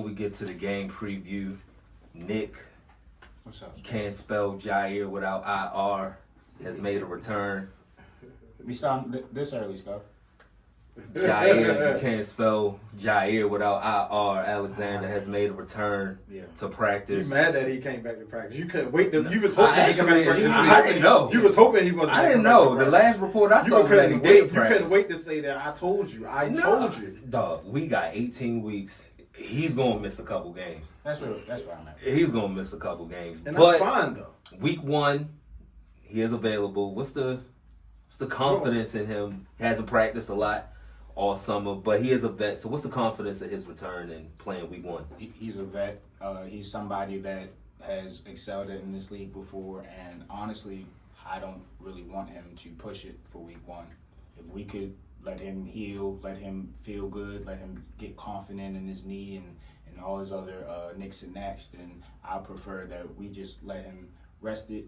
we get to the game preview, Nick, What's up? can't spell Jaire without IR, has made a return. We starting this early, Scott. Jaire, you can't spell Jaire without IR. Alexander has made a return to practice. You mad that he came back to practice? You couldn't wait. You was hoping he came back to practice. I didn't know. You was hoping he wasn't. I didn't know. The last report I saw was that he did practice. You couldn't wait to say that. I told you. I told you. Dog, we got 18 weeks. He's gonna miss a couple games. That's where I'm at. He's gonna miss a couple games, and that's fine though. Week 1, he is available. What's the confidence in him? He hasn't practiced a lot all summer, but he is a vet. So what's the confidence of his return and playing week 1? He's a vet. He's somebody that has excelled in this league before, and honestly, I don't really want him to push it for week 1. If we could let him heal, let him feel good, let him get confident in his knee and all his other nicks and knacks, then I prefer that we just let him rest it.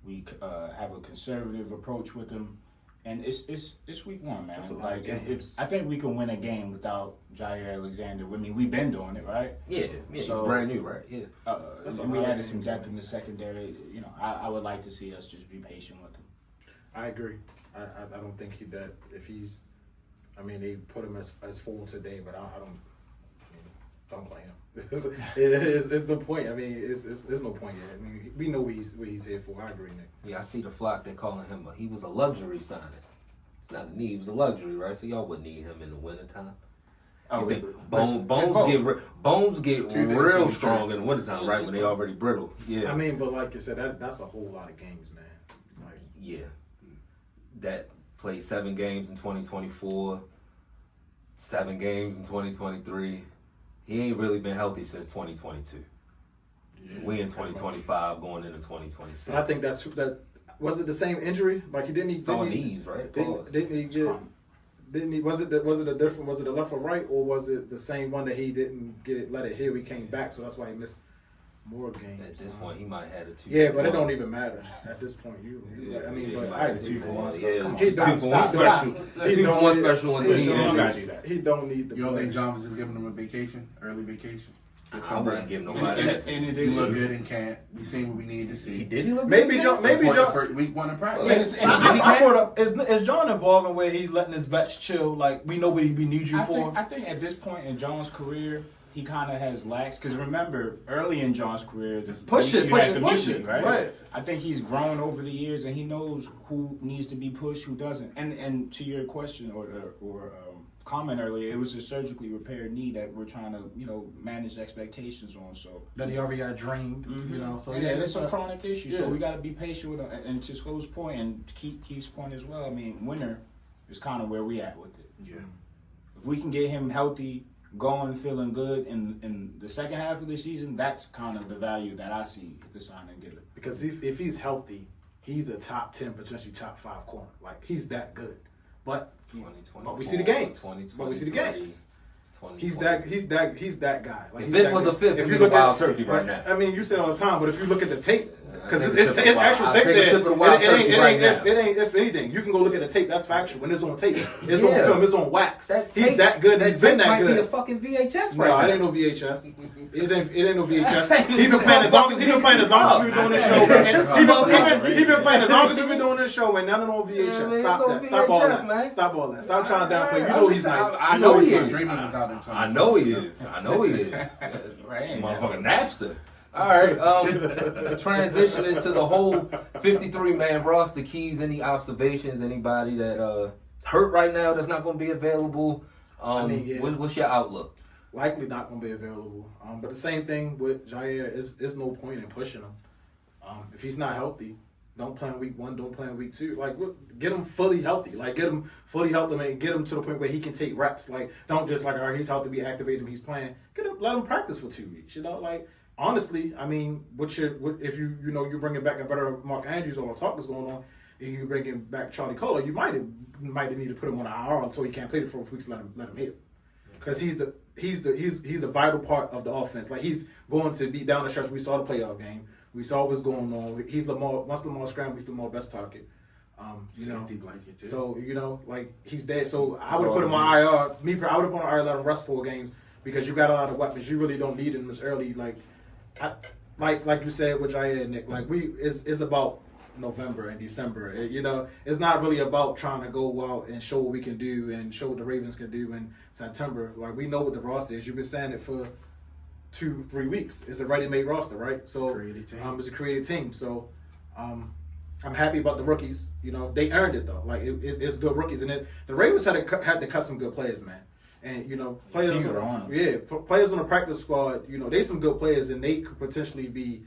We have a conservative approach with him. And it's week 1, man. Like I think we can win a game without Jaire Alexander. I mean, we've been doing it, right? Yeah, so, it's brand new, right? Yeah. And we added some depth in the secondary. You know, I would like to see us just be patient with him. I agree. I don't think that if he's. I mean, they put him as full today, but I don't play him. It's the point. I mean, there's no point yet. I mean, we know what he's here for. I agree, Nick. Yeah, I see the flock. They're calling him he was a luxury signing. It's not a need. He was a luxury, right? So y'all wouldn't need him in the wintertime. Oh, bones get real strong in the wintertime, right? When they already brittle. Yeah. I mean, but like you said, that's a whole lot of games, man. Like, yeah. That played 7 games in 2024, 7 games in 2023. He ain't really been healthy since 2022. Yeah, we in 2025 going into 2026. And I think that was it the same injury? Like knees, right? Didn't he get? Didn't he? Was it a different? Was it the left or right, or was it the same one that he didn't get it? Let it heal. He came back, so that's why he missed more games. At this point, he might have had a 2. Yeah, but it don't even matter at this point. I mean, but I had 2 for 1. Yeah, 2 for 1 special. 2 for 1 special in the league. He don't need the. You don't think John was just giving him a vacation, early vacation? I wouldn't give nobody that. And he looked good in camp. We seen what we needed to see. Did he look good? Maybe John. Week 1 in practice. I brought up is John involved in where he's letting his vets chill? Like we know what we need you for. I think at this point in John's career, he kind of has lax. Because remember, early in John's career, push it, right? I think he's grown over the years, and he knows who needs to be pushed, who doesn't. And to your question or comment earlier, it was a surgically repaired knee that we're trying to, manage expectations on. So that he already got drained, So it's a chronic issue. So we got to be patient with him. And to Sco's point and Keith's point as well. I mean, winter is kind of where we at with it. Yeah. If we can get him healthy, going, feeling good in the second half of the season, that's kind of the value that I see the signing given. Because if he's healthy, he's a top 10, potentially top 5 corner. Like he's that good, but we see the games. He's that guy. Like, if it was a fifth, if you look wild turkey right now. I mean, you say it all the time, but if you look at the tape, because it's actual tape there. It ain't if anything. You can go look at the tape. That's factual. When it's on tape, it's on film. It's on wax. He's that good. He's been that good. Might be a fucking VHS right now. No, it ain't no VHS. It ain't no VHS. He's been playing as long as we've been doing this show. He's been playing as long as we've been doing this show, and none of no VHS. Stop that. Stop all that. Stop all that. Stop trying to downplay. You know he's nice. I know he is. I know he is. Right, motherfucking Napster. All right, transition into the whole 53-man roster. Keys, any observations? Anybody that hurt right now that's not going to be available? What's your outlook? Likely not going to be available. But the same thing with Jaire is no point in pushing him. If he's not healthy, don't play in week 1, don't play in week 2. Like, get him fully healthy. Like, get him fully healthy and get him to the point where he can take reps. Like, don't just all right, he's healthy, we activate him, he's playing. Let him practice for 2 weeks. Like, honestly, I mean, if you bringing back a better Mark Andrews or talk that's going on, and you bringing back Charlie Kohler, you might need to put him on IR until he can't play the 4 weeks. Let him heal, because he's a vital part of the offense. Like he's going to be down the stretch. We saw the playoff game. We saw what's going on. He's Lamar. Once Lamar scrambles, he's Lamar's best target. Safety blanket too. So like he's dead. So I would have put him on IR. I would have put him on IR, let him rest 4 games. because you got a lot of weapons. You really don't need them this early. Like you said with Jaire and Nick, like it's about November and December. It's not really about trying to go out and show what we can do and show what the Ravens can do in September. Like, we know what the roster is. You've been saying it for 2-3 weeks. It's a ready-made roster, right? So it's a created team. So I'm happy about the rookies. They earned it though. Like it's good rookies, and the Ravens had to cut some good players, man. And players on the practice squad. They some good players, and they could potentially be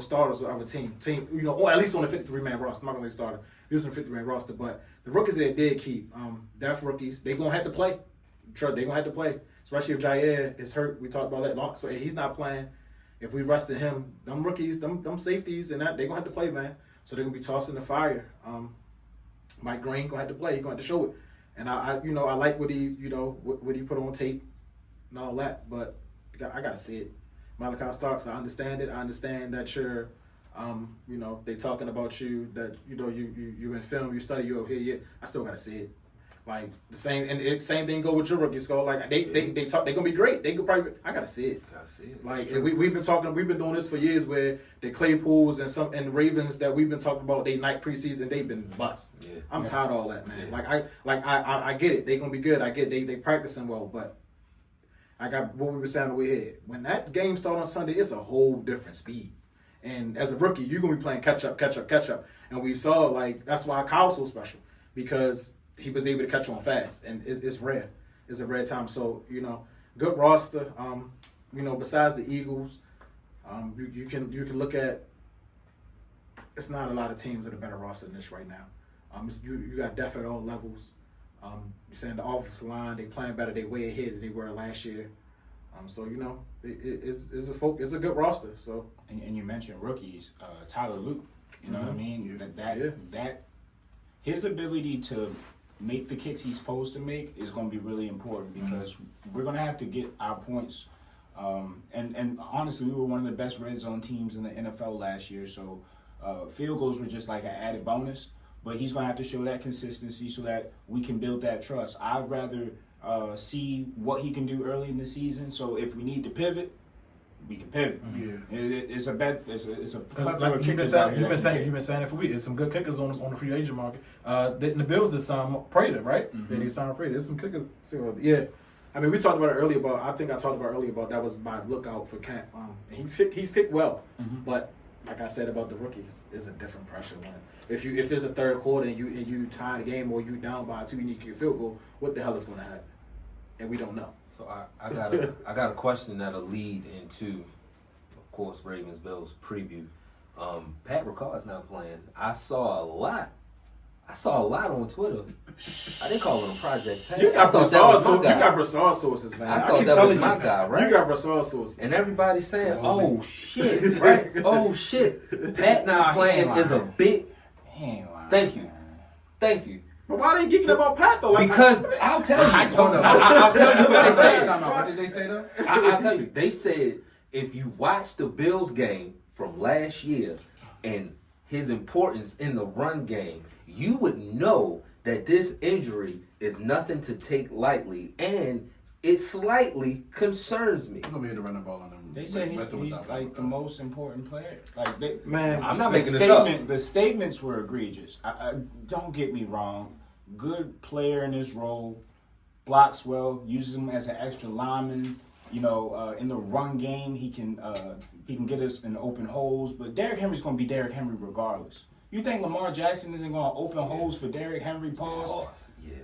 starters of a team, or at least on the 53-man roster. I'm not gonna say starter, just on the 53-man roster. But the rookies that they did keep, depth rookies, they gonna have to play. Sure, they gonna have to play, especially if Jaire is hurt. We talked about that long, so he's not playing. If we rested him, them rookies, them safeties, and that they gonna have to play, man. So they're gonna be tossed in the fire. Mike Green gonna have to play. He gonna have to show it. And I like what he put on tape and all that, but I gotta see it. Malachi Starks, I understand it. I understand that you're, they talking about you, that you in film, you study, you over here. Yeah, I still gotta see it. Like the same thing go with your rookie score. Like they gonna be great. They could probably. I gotta see it. Gotta see it. Like we've been doing this for years, where the Claypools and Ravens that we've been talking about, they night preseason, they've been bust. Yeah. I'm tired of all that, man. Yeah. I get it. They gonna be good. I get they practicing well, but I got what we were saying over here. When that game starts on Sunday, it's a whole different speed. And as a rookie, you're gonna be playing catch up. And we saw that's why Kyle's so special, because he was able to catch on fast, and it's rare. It's a rare time. So good roster. Besides the Eagles, you can look at. It's not a lot of teams with a better roster than this right now. You got depth at all levels. You're saying the offensive line, they playing better. They way ahead than they were last year. So it's a good roster. So and you mentioned rookies, Tyler Luke. You know what I mean? That his ability to make the kicks he's supposed to make is going to be really important, because we're going to have to get our points. And honestly, we were one of the best red zone teams in the NFL last year, so field goals were just like an added bonus. But he's going to have to show that consistency so that we can build that trust. I'd rather see what he can do early in the season. So if we need to pivot, we can pivot. Yeah, it's a bet. It's a like you've been saying it for weeks. There's some good kickers on the free agent market. The Bills did sign Prater, right? Mm-hmm. They signed Prater. There's some kickers. Yeah, I mean, we talked about it earlier. I think I talked about earlier about that was my lookout for Camp. He's kicked well, but like I said about the rookies, it's a different pressure one. If it's a third quarter and you tie the game, or you down by 2, you need to get a field goal, what the hell is going to happen? And we don't know. So I got a question that'll lead into, of course, Ravens Bills preview. Pat Ricard's not playing. I saw a lot on Twitter. I didn't call him Project Pat. You got Brassard sources, man. I thought that was my guy, right? You got Brassard sources. And everybody's saying, "Oh shit, right? Oh shit, Pat not playing is a big." Thank you. But why they geeking about Pat though? Because I'll tell you. I don't know. I'll tell you what they said. What did they say though? I'll tell you. They said if you watch the Bills game from last year and his importance in the run game, you would know that this injury is nothing to take lightly, and it slightly concerns me. I'm gonna be able to run the ball on them. They say he's like the most important player. Man, I'm not making this up. The statements were egregious. I don't get me wrong. Good player in his role, blocks well, uses him as an extra lineman. In the run game, he can get us in open holes. But Derrick Henry's going to be Derrick Henry regardless. You think Lamar Jackson isn't going to open holes for Derrick Henry? Pause. Yeah,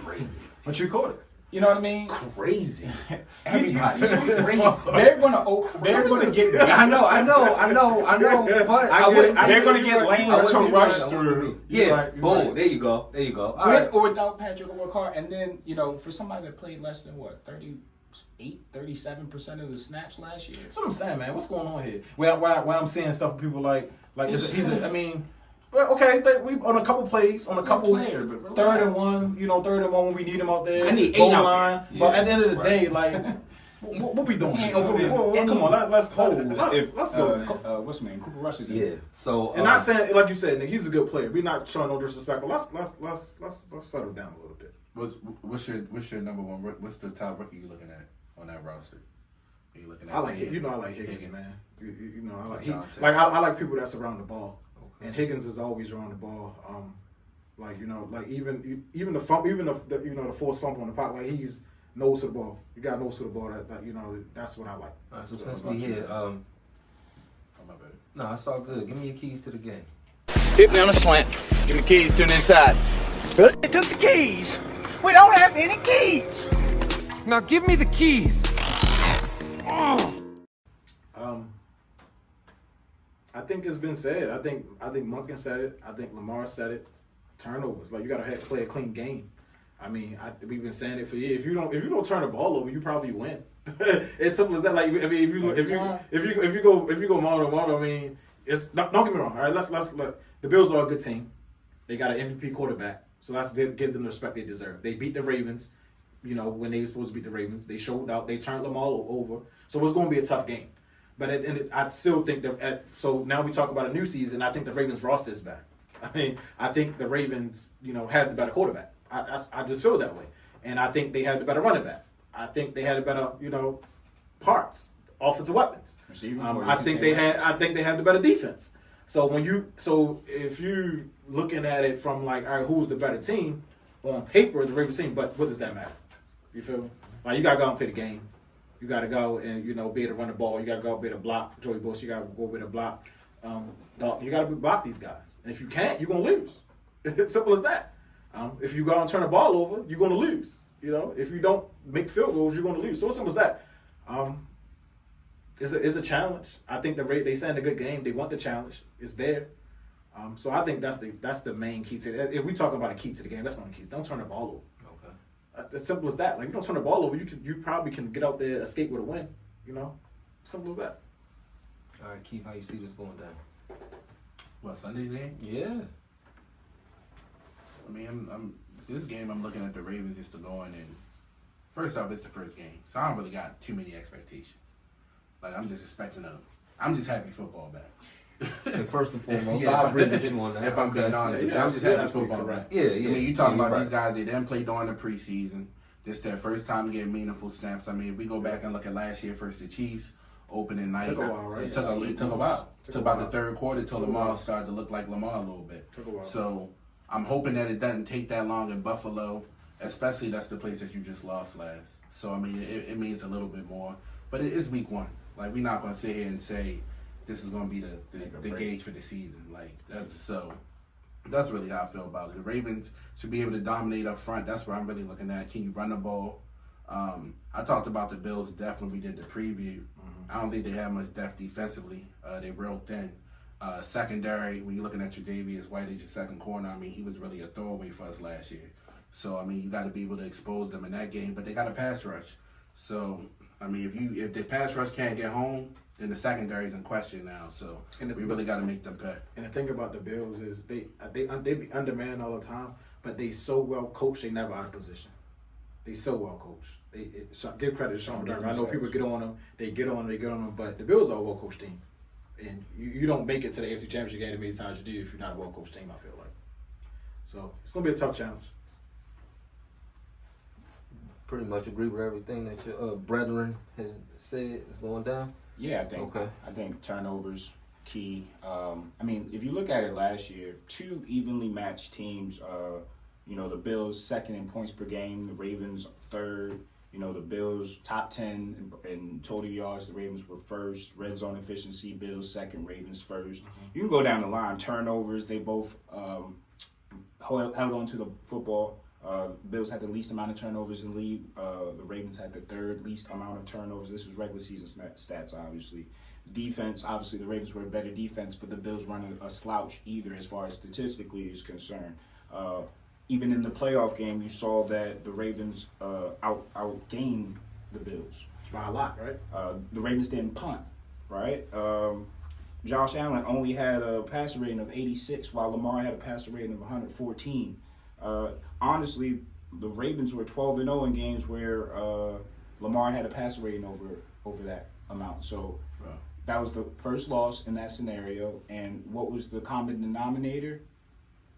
crazy. But you caught it. You know what I mean? Crazy. Everybody's crazy. They're gonna get. I know. But they're gonna get lanes to rush through. Yeah. Boom. There you go. With or without Patrick Ricard, and then for somebody that played less than 37% of the snaps last year. That's what I'm saying, man. What's going on here? Why I'm seeing stuff from people like well, okay, we on a couple plays, on a couple third and one when we need him out there. I need 8 goal out line. there. But at the end of the day, what we doing? Come on, let's go. What's his name? Cooper Rush is in. Yeah. So and not saying like you said, Nick, he's a good player. We're not showing no disrespect, but let's settle down a little bit. What's your number one? What's the top rookie you looking at? on that roster. You looking at I like Tatum, I like Higgins, man. You know, John I like people that's around the ball, Okay. and Higgins is always around the ball. Like you know, like even the fump, even the you know the forced fumble on the pop, like he's nose to the ball. You got nose to the ball. That you know that's what I like. All right, so since we here, Oh, my bad. no, it's all good. Give me your keys to the game. Hit me on a slant. Give me the keys to the inside. They took the keys. We don't have any keys. Now give me the keys. I think it's been said. I think Munkin said it. I think Lamar said it. Turnovers. Like you got to play a clean game. I mean, we've been saying it for years. If you don't turn the ball over, you probably win. It's simple as that. Like I mean, if you go mano a mano, I mean, it's don't get me wrong. All right, let's look. The Bills are a good team. They got an MVP quarterback, so let's give them the respect they deserve. They beat the Ravens. You know, when they were supposed to beat the Ravens, they showed out. They turned Lamar over. So it's going to be a tough game. But I still think that. So now we talk about a new season. I think the Ravens roster is better. I mean, I think the Ravens, you know, have the better quarterback. I just feel that way, and I think they have the better running back. I think they had the better, you know, parts, offensive weapons. I think they have the better defense. So if you looking at it from like, all right, who's the better team on paper, the Ravens team, but what does that matter? You feel me? Like you gotta go and play the game. You gotta go and you know be able to run the ball. You gotta go be able to block Joey Bush. You gotta go be able to block. You gotta block these guys. And if you can't, you're gonna lose. It's simple as that. If you go and turn the ball over, you're gonna lose. You know, if you don't make field goals, you're gonna lose. So it's simple as that. It's a challenge. I think they send a good game. They want the challenge. It's there. So I think that's the main key to it. If we talking about a key to the game, that's not the key. Don't turn the ball over. That's as simple as that. Like, if you don't turn the ball over, you probably can get out there, escape with a win. You know, simple as that. All right, Keith, how you see this going down? What, Sunday's game? Yeah. I mean, this game. I'm looking at the Ravens just to go in and first off, it's the first game, so I don't really got too many expectations. Like I'm just expecting I'm just happy football back. And first and foremost, Yeah, I agree with you on that. If I'm being honest, Yeah, I'm just yeah, happy football absolutely back. Yeah, yeah. I mean, you talking Yeah, about you're these guys? They didn't play during the preseason. This their first time getting meaningful snaps. I mean, if we go back and look at last year versus the Chiefs, opening night, Took a while, right? It took a while. Took about the third quarter till Took a Lamar while. started to look like Lamar a little bit. Took a while. So I'm hoping that it doesn't take that long in Buffalo, especially that's the place that you just lost last. So I mean, it means a little bit more. But it is week one. Like we're not gonna sit here and say this is gonna be the gauge for the season. Like that's really how I feel about it. The Ravens should be able to dominate up front. That's what I'm really looking at. Can you run the ball? I talked about the Bills' depth when we did the preview. I don't think they have much depth defensively. They're real thin. Secondary, when you're looking at your Davius White as your second corner, I mean, he was really a throwaway for us last year. So, I mean, you got to be able to expose them in that game, but they got a pass rush. So, I mean, if the pass rush can't get home, then the secondary is in question now. So, we really got to make them pay. And the thing about the Bills is they be undermanned all the time, but they so well coached, they never out of position. They so well coached. Give credit to Sean McDermott. I know people get on them. They get on them, but the Bills are a well coached team. And you don't make it to the AFC Championship game as many times as you do if you're not a well coached team, I feel like. So it's gonna be a tough challenge. Pretty much agree with everything that your brethren has said is going down. Yeah, I think turnovers key. I mean, if you look at it last year, two evenly matched teams. You know, the Bills second in points per game, the Ravens third. You know, the Bills top 10 in total yards. The Ravens were first. Red zone efficiency, Bills second, Ravens first. You can go down the line. Turnovers, they both held on to the football. Bills had the least amount of turnovers in the league. The Ravens had the third least amount of turnovers. This was regular season stats, obviously. Defense, obviously the Ravens were a better defense, but the Bills weren't a slouch either as far as statistically is concerned. Even in the playoff game, you saw that the Ravens outgained the Bills. By a lot, right? The Ravens didn't punt, right? Josh Allen only had a passer rating of 86, while Lamar had a passer rating of 114. Honestly, the Ravens were 12-0 in games where Lamar had a passer rating over that amount. So that was the first loss in that scenario. And what was the common denominator?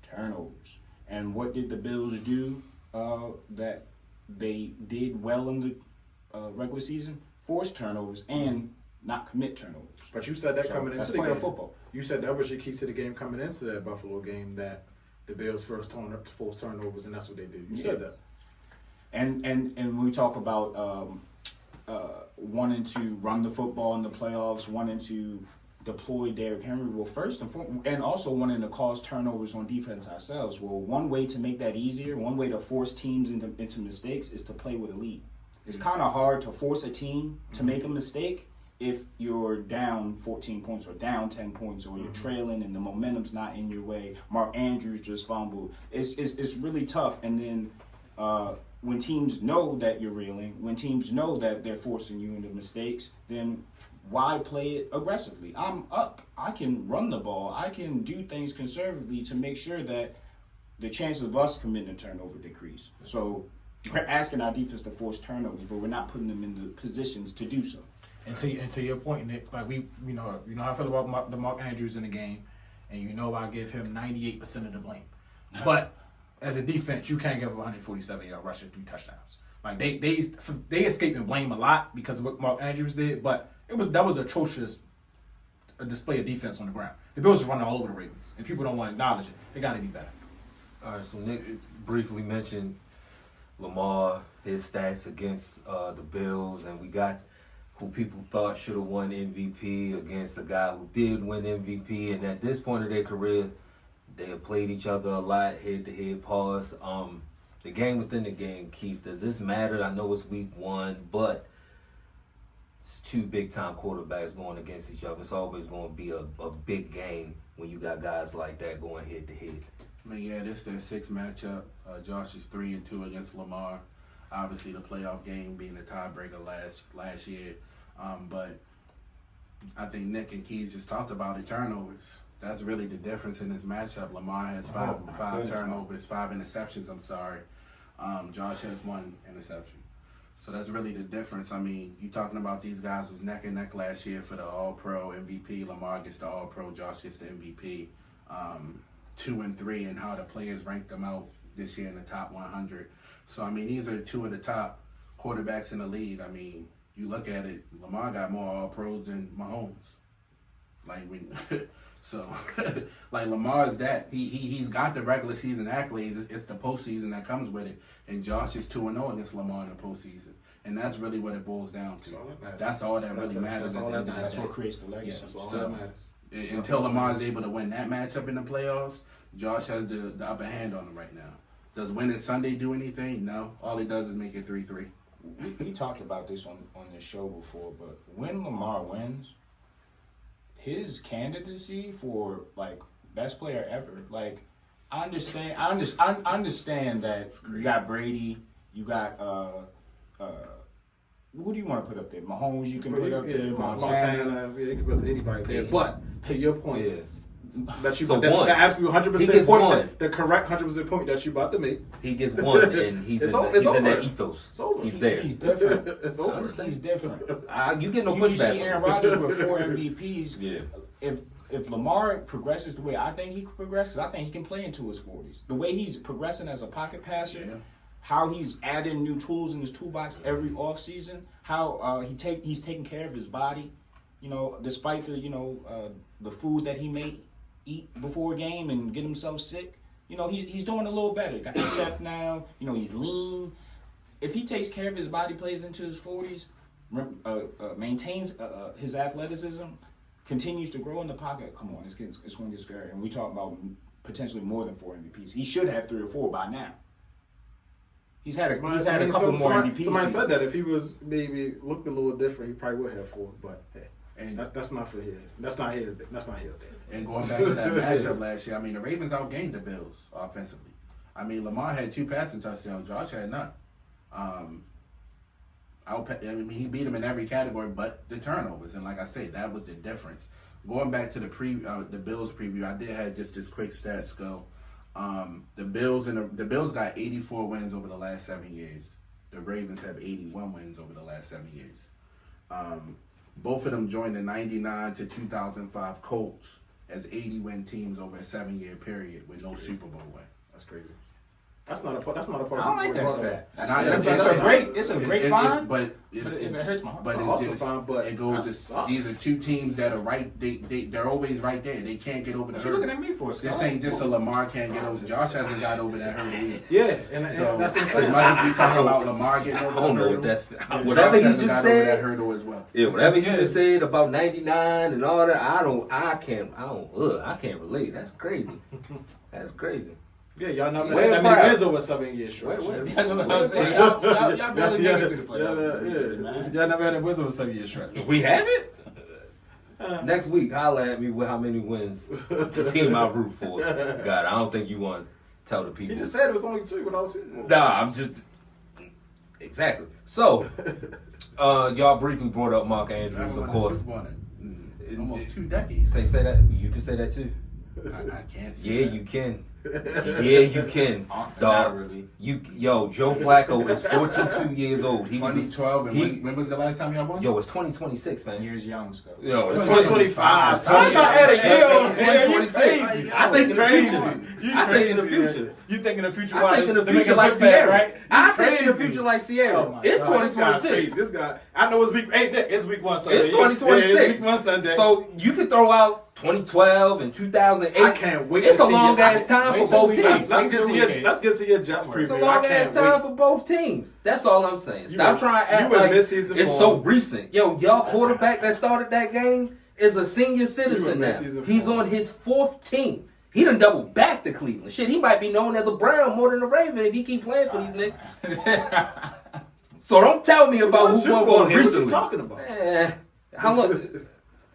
Turnovers. And what did the Bills do that they did well in regular season, force turnovers and not commit turnovers. But you said that coming that's into the playoff game. football. You said that was your key to the game coming into that Buffalo game, that the Bills forced turnovers, and that's what they did. You said that. And when we talk about wanting to run the football in the playoffs, wanting to deploy Derrick Henry, well, first and foremost, and also wanting to cause turnovers on defense ourselves. Well, one way to make that easier, one way to force teams into mistakes is to play with a lead. It's kind of hard to force a team to make a mistake if you're down 14 points or down 10 points or you're trailing and the momentum's not in your way. Mark Andrews just fumbled. It's really tough. And then when teams know that you're reeling, when teams know that they're forcing you into mistakes, then why play it aggressively? I'm up. I can run the ball. I can do things conservatively to make sure that the chances of us committing a turnover decrease. So we're asking our defense to force turnovers, but we're not putting them in the positions to do so. And to your point, Nick, like you know how I feel about the Mark Andrews in the game, and you know I give him 98% of the blame. But as a defense, you can't give him 147-yard rush and 3 touchdowns. Like they escaped and blame a lot because of what Mark Andrews did, but that was atrocious. A display of defense on the ground. The Bills are running all over the Ravens, and people don't want to acknowledge it. They got to be better. All right, so Nick briefly mentioned Lamar, his stats against the Bills, and we got who people thought should have won MVP against a guy who did win MVP, and at this point of their career, they have played each other a lot, head-to-head pause. The game within the game, Keith, does this matter? I know it's week 1, but it's 2 big-time quarterbacks going against each other. It's always going to be a big game when you got guys like that going head-to-head. I mean, yeah, this is their 6th matchup. Josh is 3-2 against Lamar. Obviously, the playoff game being the tiebreaker last year. But I think Nick and Keys just talked about it, turnovers. That's really the difference in this matchup. Lamar has five turnovers, 5 interceptions, I'm sorry. Josh has 1 interception. So that's really the difference. I mean, you talking about these guys was neck and neck last year for the All-Pro MVP. Lamar gets the All-Pro, Josh gets the MVP. 2 and 3, and how the players ranked them out this year in the top 100. So, I mean, these are 2 of the top quarterbacks in the league. I mean, you look at it, Lamar got more All-Pros than Mahomes. Like Lamar is that. He's got the regular season accolades. It's the postseason that comes with it. And Josh is 2-0 against Lamar in the postseason. And that's really what it boils down to. That's all that really matters. That's what creates the legacy. Yeah, That's all that matters. Until Lamar is able to win that matchup in the playoffs, Josh has the upper hand on him right now. Does winning Sunday do anything? No. All he does is make it 3-3. We talked about this on this show before, but when Lamar wins, his candidacy for like best player ever, like I understand that you got Brady, you got who do you want to put up there? Mahomes, you can put up there. Montana. Yeah, you can put anybody there. But to your point, that you So the one. absolute 100% one. point, the correct 100% point that you about to make. He gets 1, and he's in that ethos. It's over. He's there. He's different. It's over. He's different. You get no You pushback. see Aaron Rodgers with 4 MVPs. Yeah. If Lamar progresses the way I think he could progress, 'cause I think he can play into his 40s. The way he's progressing as a pocket passer, how he's adding new tools in his toolbox every offseason, how he's taking care of his body, you know, despite the food that he may eat before a game and get himself sick. You know, he's doing a little better. Got the chef now. You know, he's lean. If he takes care of his body, plays into his 40s, maintains his athleticism, continues to grow in the pocket, come on, it's going to get scary. And we talk about potentially more than 4 MVPs. He should have 3 or 4 by now. He's had a couple more MVPs. Somebody said that if he was maybe looked a little different, he probably would have 4. But hey, And that's not for here. That's not here. That's not here. And going back to that matchup last year, I mean, the Ravens outgained the Bills offensively. I mean, Lamar had 2 passing touchdowns. Josh had none. He beat him in every category but the turnovers. And like I say, that was the difference. Going back to the Bills preview, I did have just this quick stats go. The Bills got 84 wins over the last 7 years. The Ravens have 81 wins over the last 7 years. Both of them joined the 99 to 2005 Colts as 80-win teams over a 7-year period with no Super Bowl win. That's crazy. That's not a part. That's not a part. I don't like that of stat. It's a It's great fine. But It hurts my heart. But It's it's also just, fine, but it goes. that sucks. These are two teams that are right. They're always right there. They can't get over the What you hurdle. looking at me for, Scott? This ain't just a Lamar can't get over. Josh hasn't got over that hurdle either. Yes, and So that's what I'm as saying. much as we talking about Lamar getting over I don't the know hurdle, if Josh that's whatever he hasn't just got over that said. hurdle as well. Yeah, whatever he just said about 99 and all that, I can't relate. That's crazy. That's crazy. Yeah, y'all not Well, that many wins over 7 years stretch. That's what I'm saying. Y'all barely make it to the playoffs. Man. Y'all never had a wins over 7 years stretch. We have it? Next week, holla at me with how many wins the team I root for. God, I don't think you want to tell the people. He just said it was only 2 without Super Bowl. Nah, I'm just... Exactly. So, y'all briefly brought up Mark Andrews, of course. Almost 2 decades. Say that. You can say that too. I can't say Yeah, that. you can. Yeah, you can. Not Dog. really. Joe Flacco is 42 years old. He was 2012, and when was the last time y'all won? Yo, it's 2026, man. Years young, Scott. Yo, it's 2025. 2025. I'm trying to add a year on It's there. You 2026. crazy. I think in the Crazy. future. You I think in the crazy, future. man. You think in the future? I think in the to make future us like look bad, Sierra. right? I think in the Crazy. future like Sierra. Oh my It's God, this guy's 2026. crazy. This guy. I know it's week. Hey, Nick, it's week 1 Sunday. It's 2026. Yeah, it's week 1 Sunday. So you can throw out 2012 and 2008. I can't wait. It's to a see long your- ass time wait for till both we- teams. Let's get to your Jets preview. It's a long ass time for both teams. That's all I'm saying. Stop were- trying to you act were like mid-season it's form. so recent. Yo, y'all quarterback that started that game is a senior citizen now. mid-season He's form. on his 4th team. He done double back to Cleveland. Shit, he might be known as a Brown more than a Raven if he keep playing for these niggas. So don't tell me about who Super won Bowl one here. What recently. you talking about? How much?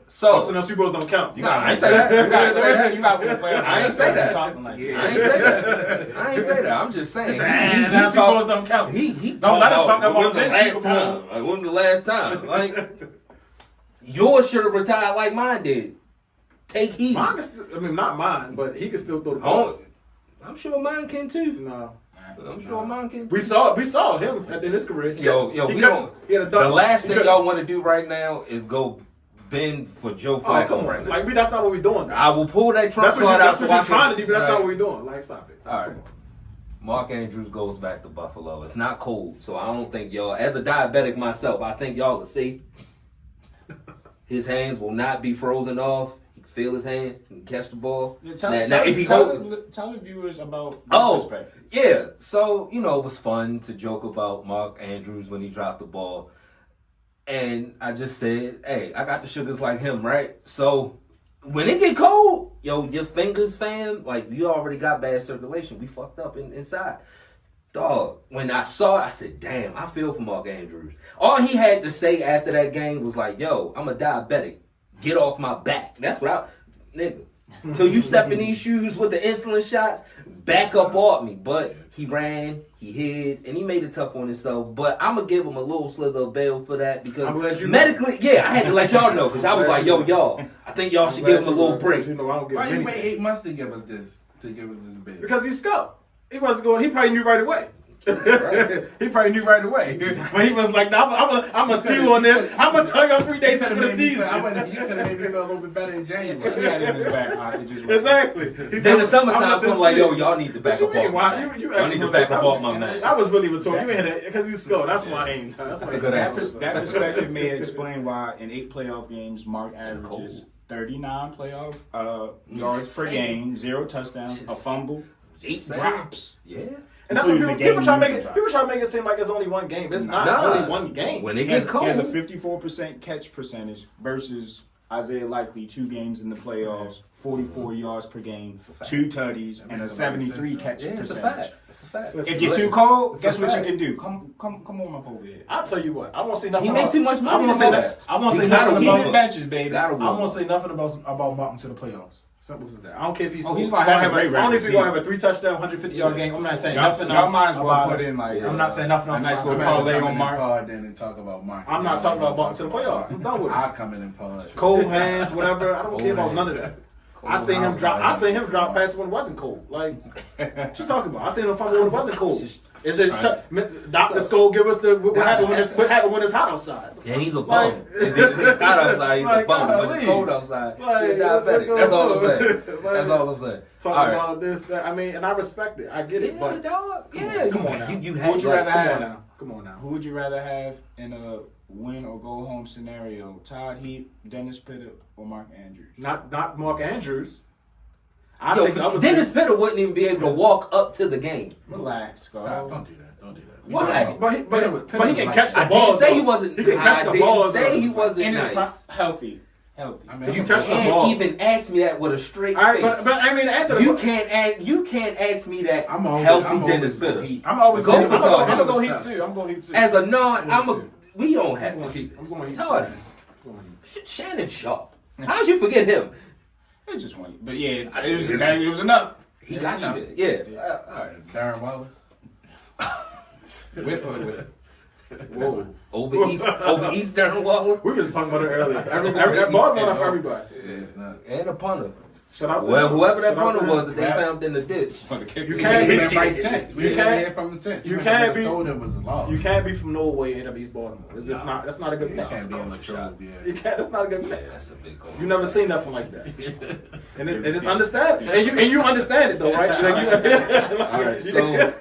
So So no Super Bowls don't count. Nah, I ain't say that. I ain't say that. You got to play. I ain't say that. Talking like I ain't say that. I ain't say that. I'm just saying. Nah, Super Bowls don't count. He Don't let him talk when about the this last Super time. Bowl. Like, when the last time? Like yours should have retired like mine did. Take heed. Mine can still, I mean, not mine, but he can still throw the ball. Oh, I'm sure mine can too. No. I'm sure mine can too. We saw him at the end of his career. He had the last thing y'all want to do right now is go bend for Joe Flacco Oh, come on. right now. Like, that's not what we're doing. I will pull that trump That's what, card out. you're trying to do, but that's not what we're doing. Like, stop it. All right. Come on. Mark Andrews goes back to Buffalo. It's not cold, so I don't think y'all, as a diabetic myself, I think y'all are safe. His hands will not be frozen off. He can feel his hands. He can catch the ball. Tell the viewers about respect. Yeah. So, it was fun to joke about Mark Andrews when he dropped the ball. And I just said, hey, I got the sugars like him, right? So when it get cold, your fingers, fam, like you already got bad circulation. We fucked up inside. Dog, when I saw it, I said, damn, I feel for Mark Andrews. All he had to say after that game was like, yo, I'm a diabetic. Get off my back. That's what nigga. Till you step in these shoes with the insulin shots, back up off me. But he ran, he hid, and he made it tough on himself. But I'm going to give him a little slither of bail for that because medically, I had to let y'all know because I was like, yo, y'all, I think y'all should give him a little break. Why you wait 8 months to give us this bail? Because he's scout. He wasn't going. He probably knew right away. He probably knew right away. But he was like, "No, I'm gonna steal on this. I'm gonna tell y'all 3 days You for could the have season." made me feel a little bit better in January. He had it in his back pocket. Just Exactly. Then the summertime comes like, yo, y'all need to back up off my What you Y'all need to back up off my man. I was really retarded. You ain't had because he's scout. That's why I ain't. That's a good answer. That perspective may explain why in 8 playoff games, Mark averages 39 playoff yards per game, 0 touchdowns, a fumble, 8 drops. Yeah. And that's what people try to make it seem like it's only one game. It's not only one game. When it gets cold, he has a 54% catch percentage versus Isaiah Likely 2 games in the playoffs, 44 yards per game, 2 tutties, and a 73 catch percentage. It's a fact. It's a fact. If you're too cold, guess what you can do? Come on up over here. I'll tell you what. I won't say nothing. He made too much money. I won't say that. I won't say nothing about benches, baby. I won't say nothing about Martin to the playoffs. Simple as that. I don't care if he's gonna have a great only if he's gonna have a season. 3 touchdown, 150-yard game. I'm not saying nothing Y'all else. might as well about put it. in like I'm not saying nothing else. a nice about little it. parlay on Come in Mark. pod then and talk about Mark. I'm not talking about Martin to the playoffs. I'm done with it. I'll come in and pod. Cold hands, whatever. I don't care about none of that. I seen him drop passes when it wasn't cold. Like, what you talking about? I seen him fumble when it wasn't cold. Is it Dr. Skull give us what happened when it's hot outside? Yeah, he's a bum. If it's hot outside, he's a bum. When it's cold outside, he's diabetic. That's all I'm saying. That's all I'm saying. Talking about this, that, I mean, and I respect it. I get it, but dog. Yeah, come on now. You Who would you rather have? Come on now. Who would you rather have in a win or go home scenario? Todd Heap, Dennis Pitta, or Mark Andrews? Not Mark Andrews. Dennis Pitta wouldn't even be able to walk up to the game. Relax, Stop, Scott. don't do that. Don't do that. Why? But he can catch the I ball. didn't say he wasn't. He can catch the I ball. didn't say he wasn't And it's nice. healthy. I mean, You catch the ball. Can't even ask me that with a straight All right, face. but I mean, answer the You can't ask me that. I'm always healthy Dennis Pitta. I'm always Go going. for Todd. I'm gonna go Heat too. I'm going Heat too. As a non, I'm we don't have going to. Heat. I'm going Heat. Todd. I'm going Heat. Shannon Sharp. How'd you forget him? It's just one. But yeah, it was enough. He got you there. Yeah. All right, Darren Waller. With or with. Whoa. Over Eastern Waller. We were just talking about it earlier. That ball's going off for everybody. Yeah, it's not. And a punter. Shout out to Well, him. whoever that Shout out punter to him. was that they found in the ditch. You He can't ain't be been right since. We You ain't can't- heard from him since. you Even can't be- Minnesota was a loss. You can't be from Norway and end up East Baltimore. It's just not. That's not a good You match. can't be in That's a Latrobe. You Yeah. can't. That's not a good Yeah, match. that's a big goal. You never seen nothing like that, and it's understandable. And you understand it though, right? Like, All right, so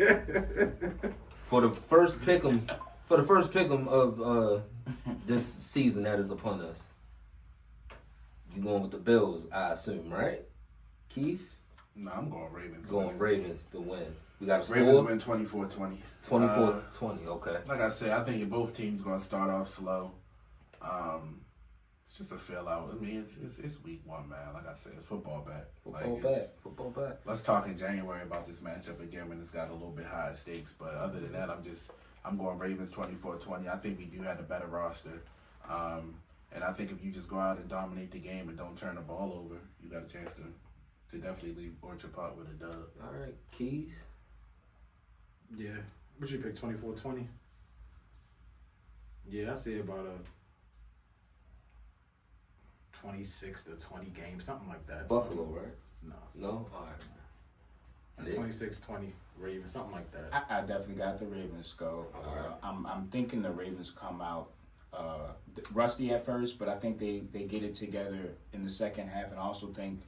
for the first pick'em of this season that is upon us, you going with the Bills, I assume, right? Keith No, I'm going Ravens. going Ravens to win. We got a Ravens score. win 24-20. 24-20. Okay. Like I said, I think both teams going to start off slow. It's just a feel out. I mean, it's week one, man. Like I said, it's football back. Football back. Let's talk in January about this matchup again when it's got a little bit higher stakes. But other than that, I'm going Ravens 24-20. I think we do have a better roster. And I think if you just go out and dominate the game and don't turn the ball over, you got a chance to definitely leave Orchard Park with a dub. All right, Keys. yeah. What you pick? 24-20. Yeah, I see about a 26-20 game, something like that. Buffalo, right? No. No? All right. 26-20 Ravens, something like that. I definitely got the Ravens go. I'm thinking the Ravens come out rusty at first, but I think they get it together in the second half, and I also think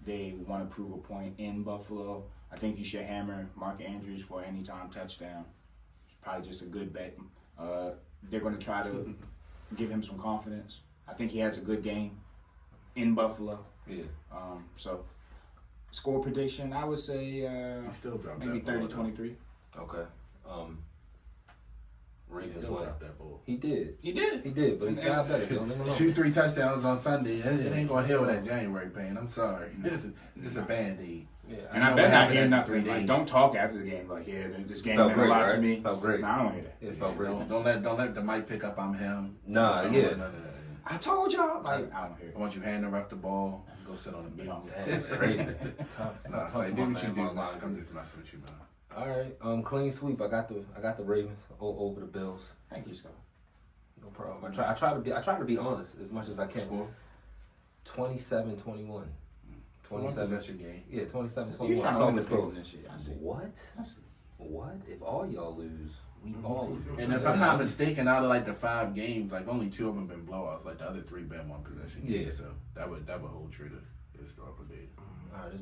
they want to prove a point in Buffalo. I think you should hammer Mark Andrews for an anytime touchdown. It's probably just a good bet. They're going to try to give him some confidence. I think he has a good game in Buffalo. Yeah. So, score prediction, I would say He still dropped maybe that ball, 30-23. Okay. He Ravens still win. dropped that ball. He did. He did. He did, but he's diabetic. Don't let him know. 2-3 touchdowns on Sunday. It ain't going to heal that January pain. I'm sorry. It's just a Band-Aid. Yeah, And I know bet what not happened hear after 3 nothing. Like, days. don't talk after the game. Like, yeah, this game Felt meant a great, lot to right? me. Felt great. Nah, I don't hear that. It felt great. Don't let the mic pick up I'm him. Nah, Don't yeah. let none of that. I told y'all. Like, I don't hear I want you hand the ref the ball. Go sit on the bench. Man, it's crazy. Nah, say, do what you do, man. I'm just messing with you, man. All right, clean sweep. I got the Ravens over the Bills. Thank you, Scott. No problem. I try to be honest as much as I can. Score? 27-21. One 27. possession game. Yeah, 27-21. You trying I to saw win this the goal. games and shit. I see. What? I see. What? If all y'all lose, we all lose. And if I'm not mistaken, out of like the 5 games, like only 2 of them been blowouts. Like the other 3 been one possession games. Yeah. So that would hold true to historical data. All right, this